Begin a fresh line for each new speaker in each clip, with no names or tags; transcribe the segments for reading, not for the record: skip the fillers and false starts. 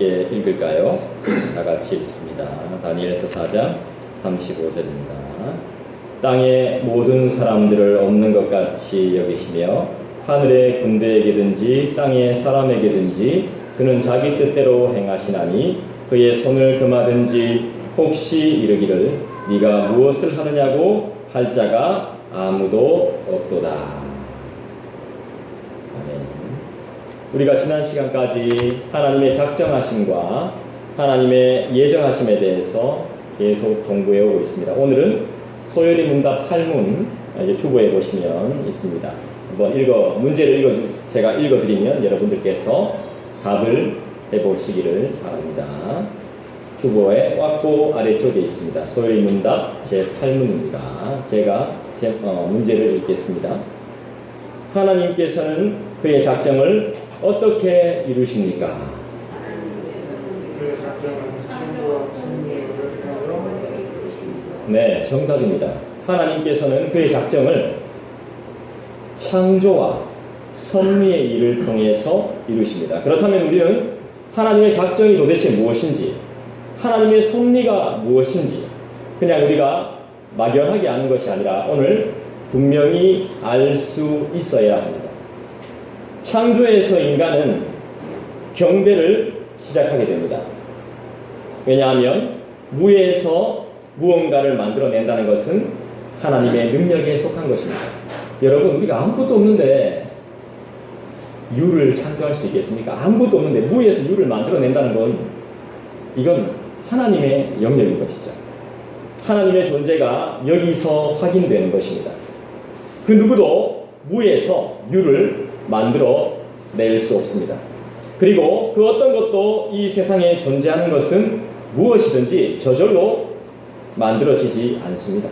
읽을까요? 다 같이 읽습니다. 다니엘서 4장 35절입니다. 땅의 모든 사람들을 없는 것 같이 여기시며 하늘의 군대에게든지 땅의 사람에게든지 그는 자기 뜻대로 행하시나니 그의 손을 금하든지 혹시 이르기를 네가 무엇을 하느냐고 할 자가 아무도 없도다. 우리가 지난 시간까지 하나님의 작정하심과 하나님의 예정하심에 대해서 계속 공부해 오고 있습니다. 오늘은 소열이 문답 8문 주보에 보시면 있습니다. 한번 문제를 제가 읽어드리면 여러분들께서 답을 해보시기를 바랍니다. 주보의 꽉고 아래쪽에 있습니다. 소열이 문답 제8문입니다. 제가 문제를 읽겠습니다. 하나님께서는 그의 작정을 어떻게 이루십니까? 네, 정답입니다. 하나님께서는 그의 작정을 창조와 섭리의 일을 통해서 이루십니다. 그렇다면 우리는 하나님의 작정이 도대체 무엇인지, 하나님의 섭리가 무엇인지 그냥 우리가 막연하게 아는 것이 아니라 오늘 분명히 알 수 있어야 합니다. 창조에서 인간은 경배를 시작하게 됩니다. 왜냐하면 무에서 무언가를 만들어낸다는 것은 하나님의 능력에 속한 것입니다. 여러분, 우리가 아무것도 없는데 유를 창조할 수 있겠습니까? 아무것도 없는데 무에서 유를 만들어낸다는 건 이건 하나님의 영역인 것이죠. 하나님의 존재가 여기서 확인되는 것입니다. 그 누구도 무에서 유를 만들어 낼 수 없습니다. 그리고 그 어떤 것도 이 세상에 존재하는 것은 무엇이든지 저절로 만들어지지 않습니다.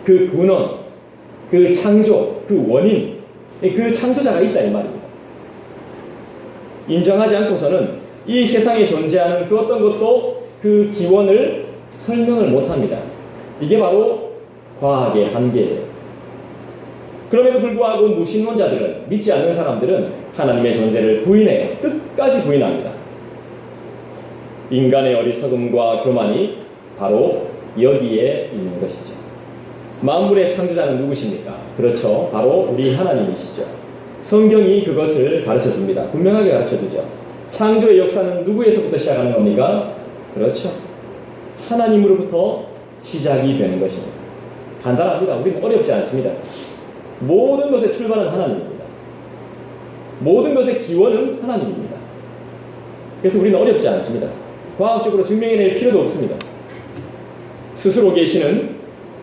그 근원, 그 창조, 그 원인, 그 창조자가 있다 이 말입니다. 인정하지 않고서는 이 세상에 존재하는 그 어떤 것도 그 기원을 설명을 못합니다. 이게 바로 과학의 한계예요. 그럼에도 불구하고 무신론자들은, 믿지 않는 사람들은 하나님의 존재를 부인해요. 끝까지 부인합니다. 인간의 어리석음과 교만이 바로 여기에 있는 것이죠. 만물의 창조자는 누구십니까? 그렇죠. 바로 우리 하나님이시죠. 성경이 그것을 가르쳐줍니다. 분명하게 가르쳐주죠. 창조의 역사는 누구에서부터 시작하는 겁니까? 그렇죠. 하나님으로부터 시작이 되는 것입니다. 간단합니다. 우리는 어렵지 않습니다. 모든 것의 출발은 하나님입니다. 모든 것의 기원은 하나님입니다. 그래서 우리는 어렵지 않습니다. 과학적으로 증명해낼 필요도 없습니다. 스스로 계시는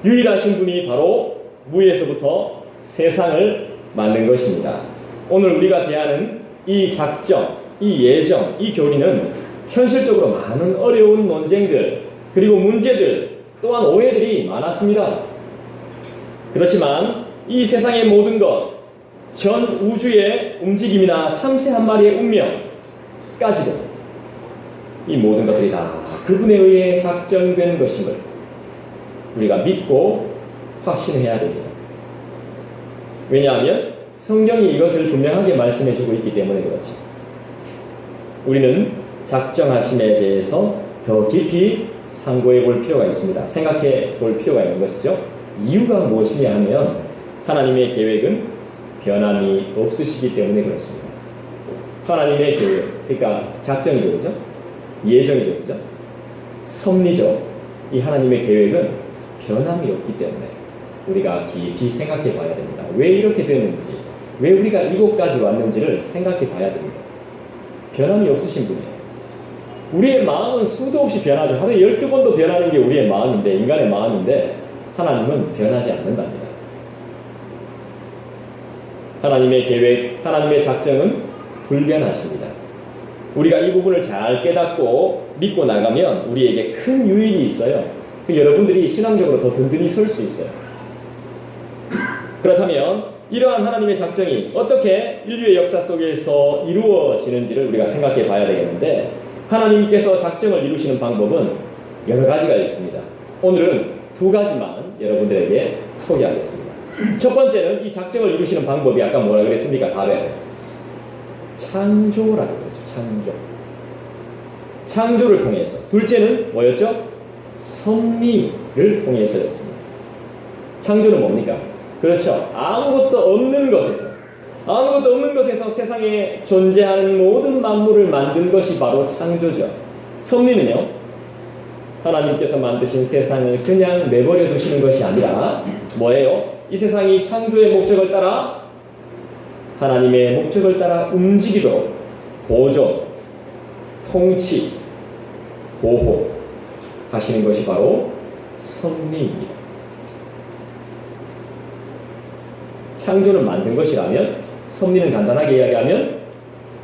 유일하신 분이 바로 무에서부터 세상을 만든 것입니다. 오늘 우리가 대하는 이 작정, 이 예정, 이 교리는 현실적으로 많은 어려운 논쟁들, 그리고 문제들, 또한 오해들이 많았습니다. 그렇지만 이 세상의 모든 것, 전 우주의 움직임이나 참새 한 마리의 운명까지도 이 모든 것들이 다 그분에 의해 작정된 것임을 우리가 믿고 확신해야 됩니다. 왜냐하면 성경이 이것을 분명하게 말씀해주고 있기 때문에 그렇죠. 우리는 작정하심에 대해서 더 깊이 상고해 볼 필요가 있습니다. 생각해 볼 필요가 있는 것이죠. 이유가 무엇이냐 하면 하나님의 계획은 변함이 없으시기 때문에 그렇습니다. 하나님의 계획, 그러니까 작정이죠, 그죠? 예정이죠, 그죠? 섭리죠. 이 하나님의 계획은 변함이 없기 때문에 우리가 깊이 생각해 봐야 됩니다. 왜 이렇게 되는지, 왜 우리가 이곳까지 왔는지를 생각해 봐야 됩니다. 변함이 없으신 분이에요. 우리의 마음은 수도 없이 변하죠. 하루에 12번도 변하는 게 우리의 마음인데, 인간의 마음인데 하나님은 변하지 않는답니다. 하나님의 계획, 하나님의 작정은 불변하십니다. 우리가 이 부분을 잘 깨닫고 믿고 나가면 우리에게 큰 유익이 있어요. 여러분들이 신앙적으로 더 든든히 설 수 있어요. 그렇다면 이러한 하나님의 작정이 어떻게 인류의 역사 속에서 이루어지는지를 우리가 생각해 봐야 되겠는데, 하나님께서 작정을 이루시는 방법은 여러 가지가 있습니다. 오늘은 두 가지만 여러분들에게 소개하겠습니다. 첫 번째는 이 작정을 이루시는 방법이 아까 뭐라 그랬습니까? 답에 창조라고 그러죠. 창조. 창조를 통해서. 둘째는 뭐였죠? 섭리를 통해서였습니다. 창조는 뭡니까? 그렇죠. 아무것도 없는 것에서 세상에 존재하는 모든 만물을 만든 것이 바로 창조죠. 섭리는요, 하나님께서 만드신 세상을 그냥 내버려 두시는 것이 아니라 뭐예요? 이 세상이 창조의 목적을 따라, 하나님의 목적을 따라 움직이도록 보존, 통치, 보호 하시는 것이 바로 섭리입니다. 창조는 만든 것이라면, 섭리는 간단하게 이야기하면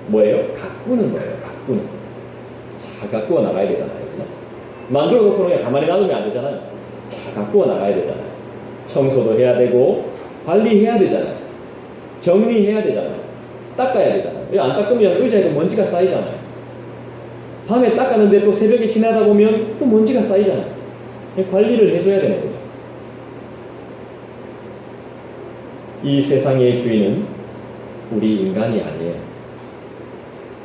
뭐예요? 가꾸는 거예요. 가꾸는. 잘 가꾸어 나가야 되잖아요. 그냥 만들어 놓고 그냥 가만히 놔두면 안 되잖아요. 잘 가꾸어 나가야 되잖아요. 청소도 해야 되고 관리해야 되잖아요. 정리해야 되잖아요. 닦아야 되잖아요. 왜 안 닦으면 의자에도 먼지가 쌓이잖아요. 밤에 닦았는데 또 새벽에 지나다 보면 또 먼지가 쌓이잖아요. 관리를 해줘야 되는 거죠. 이 세상의 주인은 우리 인간이 아니에요.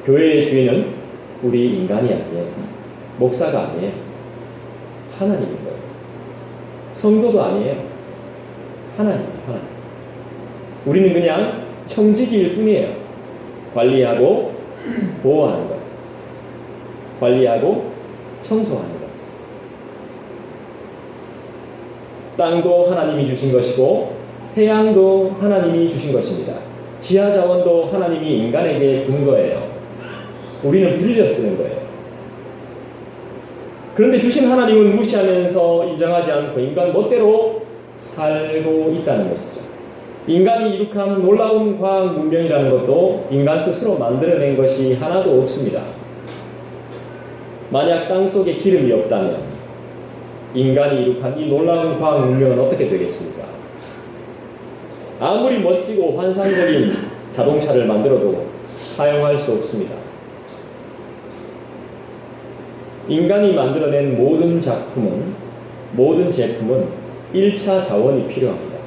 교회의 주인은 우리 인간이 아니에요. 목사가 아니에요. 하나님인 거예요. 성도도 아니에요. 하나님이에요. 하나님. 우리는 그냥 청지기일 뿐이에요. 관리하고 보호하는 거예요. 관리하고 청소하는 거예요. 땅도 하나님이 주신 것이고 태양도 하나님이 주신 것입니다. 지하자원도 하나님이 인간에게 준 거예요. 우리는 빌려 쓰는 거예요. 그런데 주신 하나님은 무시하면서 인정하지 않고 인간 멋대로 살고 있다는 것이죠. 인간이 이룩한 놀라운 과학 문명이라는 것도 인간 스스로 만들어낸 것이 하나도 없습니다. 만약 땅속에 기름이 없다면 인간이 이룩한 이 놀라운 과학 문명은 어떻게 되겠습니까? 아무리 멋지고 환상적인 자동차를 만들어도 사용할 수 없습니다. 인간이 만들어낸 모든 작품은, 모든 제품은 1차 자원이 필요합니다.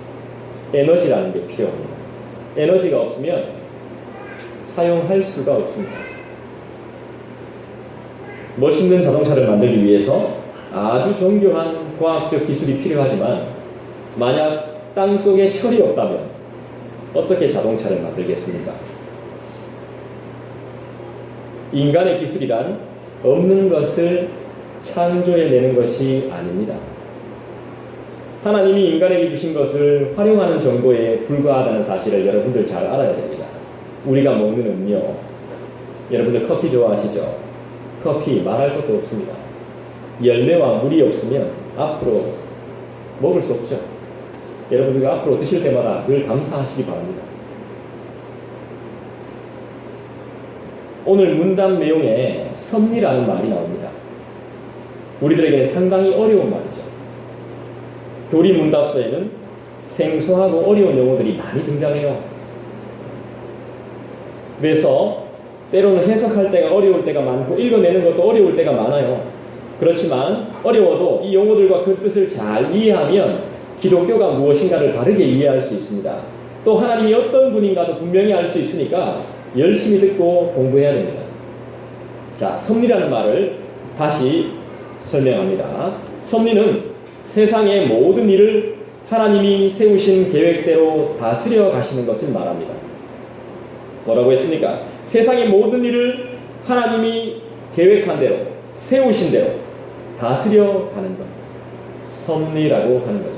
에너지라는 게 필요합니다. 에너지가 없으면 사용할 수가 없습니다. 멋있는 자동차를 만들기 위해서 아주 정교한 과학적 기술이 필요하지만 만약 땅속에 철이 없다면 어떻게 자동차를 만들겠습니까? 인간의 기술이란 없는 것을 창조해내는 것이 아닙니다. 하나님이 인간에게 주신 것을 활용하는 정도에 불과하다는 사실을 여러분들 잘 알아야 됩니다. 우리가 먹는 음료, 여러분들 커피 좋아하시죠? 커피 말할 것도 없습니다. 열매와 물이 없으면 앞으로 먹을 수 없죠. 여러분들이 앞으로 드실 때마다 늘 감사하시기 바랍니다. 오늘 문답 내용에 섭리라는 말이 나옵니다. 우리들에게는 상당히 어려운 말이죠. 교리 문답서에는 생소하고 어려운 용어들이 많이 등장해요. 그래서 때로는 해석할 때가 어려울 때가 많고 읽어내는 것도 어려울 때가 많아요. 그렇지만 어려워도 이 용어들과 그 뜻을 잘 이해하면 기독교가 무엇인가를 바르게 이해할 수 있습니다. 또 하나님이 어떤 분인가도 분명히 알 수 있으니까 열심히 듣고 공부해야 됩니다. 자, 섭리라는 말을 다시 설명합니다. 섭리는 세상의 모든 일을 하나님이 세우신 계획대로 다스려 가시는 것을 말합니다. 뭐라고 했습니까? 세상의 모든 일을 하나님이 계획한 대로, 세우신 대로 다스려 가는 것. 섭리라고 하는 거죠.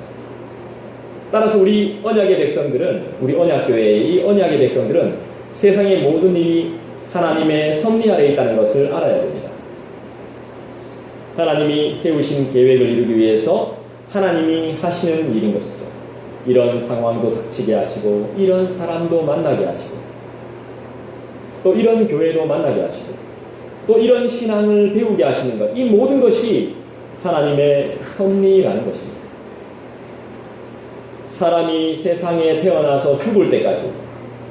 따라서 우리 언약의 백성들은, 우리 언약교회의 이 언약의 백성들은 세상의 모든 일이 하나님의 섭리 아래에 있다는 것을 알아야 됩니다. 하나님이 세우신 계획을 이루기 위해서 하나님이 하시는 일인 것이죠. 이런 상황도 닥치게 하시고, 이런 사람도 만나게 하시고, 또 이런 교회도 만나게 하시고, 또 이런 신앙을 배우게 하시는 것, 이 모든 것이 하나님의 섭리라는 것입니다. 사람이 세상에 태어나서 죽을 때까지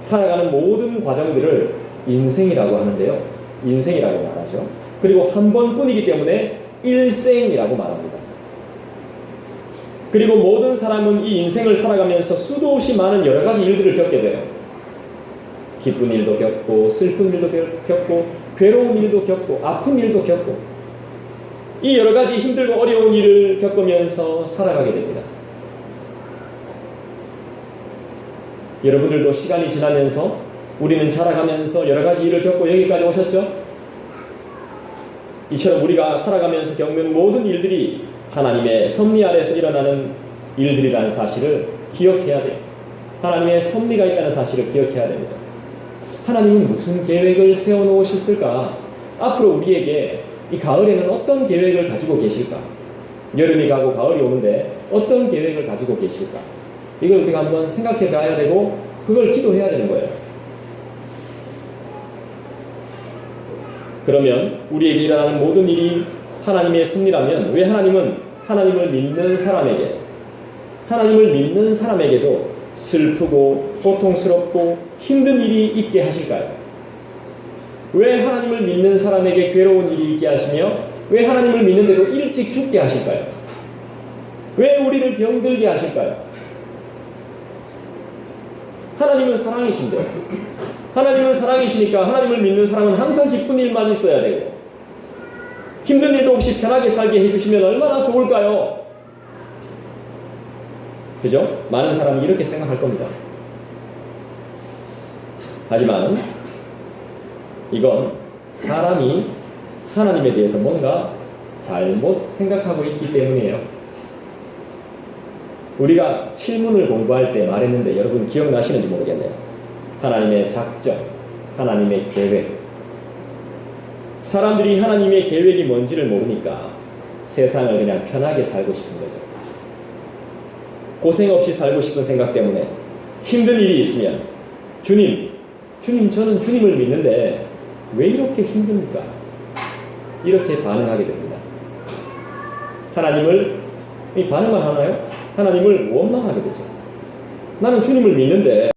살아가는 모든 과정들을 인생이라고 하는데요. 인생이라고 말하죠. 그리고 한 번뿐이기 때문에 일생이라고 말합니다. 그리고 모든 사람은 이 인생을 살아가면서 수도 없이 많은 여러 가지 일들을 겪게 돼요. 기쁜 일도 겪고, 슬픈 일도 겪고, 괴로운 일도 겪고 아픈 일도 겪고 이 여러 가지 힘들고 어려운 일을 겪으면서 살아가게 됩니다. 여러분들도 시간이 지나면서 우리는 자라가면서 여러 가지 일을 겪고 여기까지 오셨죠? 이처럼 우리가 살아가면서 겪는 모든 일들이 하나님의 섭리 아래서 일어나는 일들이라는 사실을 기억해야 돼요. 하나님의 섭리가 있다는 사실을 기억해야 됩니다. 하나님은 무슨 계획을 세워놓으셨을까? 앞으로 우리에게 이 가을에는 어떤 계획을 가지고 계실까? 여름이 가고 가을이 오는데 어떤 계획을 가지고 계실까? 이걸 우리가 한번 생각해 봐야 되고 그걸 기도해야 되는 거예요. 그러면 우리에게 일어나는 모든 일이 하나님의 섭리라면 왜 하나님은 하나님을 믿는 사람에게도 슬프고 고통스럽고 힘든 일이 있게 하실까요? 왜 하나님을 믿는 사람에게 괴로운 일이 있게 하시며 왜 하나님을 믿는데도 일찍 죽게 하실까요? 왜 우리를 병들게 하실까요? 하나님은 사랑이신데 하나님은 사랑이시니까 하나님을 믿는 사람은 항상 기쁜 일만 있어야 되고 힘든 일도 없이 편하게 살게 해주시면 얼마나 좋을까요? 그죠? 많은 사람이 이렇게 생각할 겁니다. 하지만 이건 사람이 하나님에 대해서 뭔가 잘못 생각하고 있기 때문이에요. 우리가 칠문을 공부할 때 말했는데 여러분 기억나시는지 모르겠네요. 하나님의 작정, 하나님의 계획. 사람들이 하나님의 계획이 뭔지를 모르니까 세상을 그냥 편하게 살고 싶은 거죠. 고생 없이 살고 싶은 생각 때문에 힘든 일이 있으면 주님 저는 주님을 믿는데 왜 이렇게 힘듭니까? 이렇게 반응하게 됩니다. 하나님을 반응만 하나요? 하나님을 원망하게 되죠. 나는 주님을 믿는데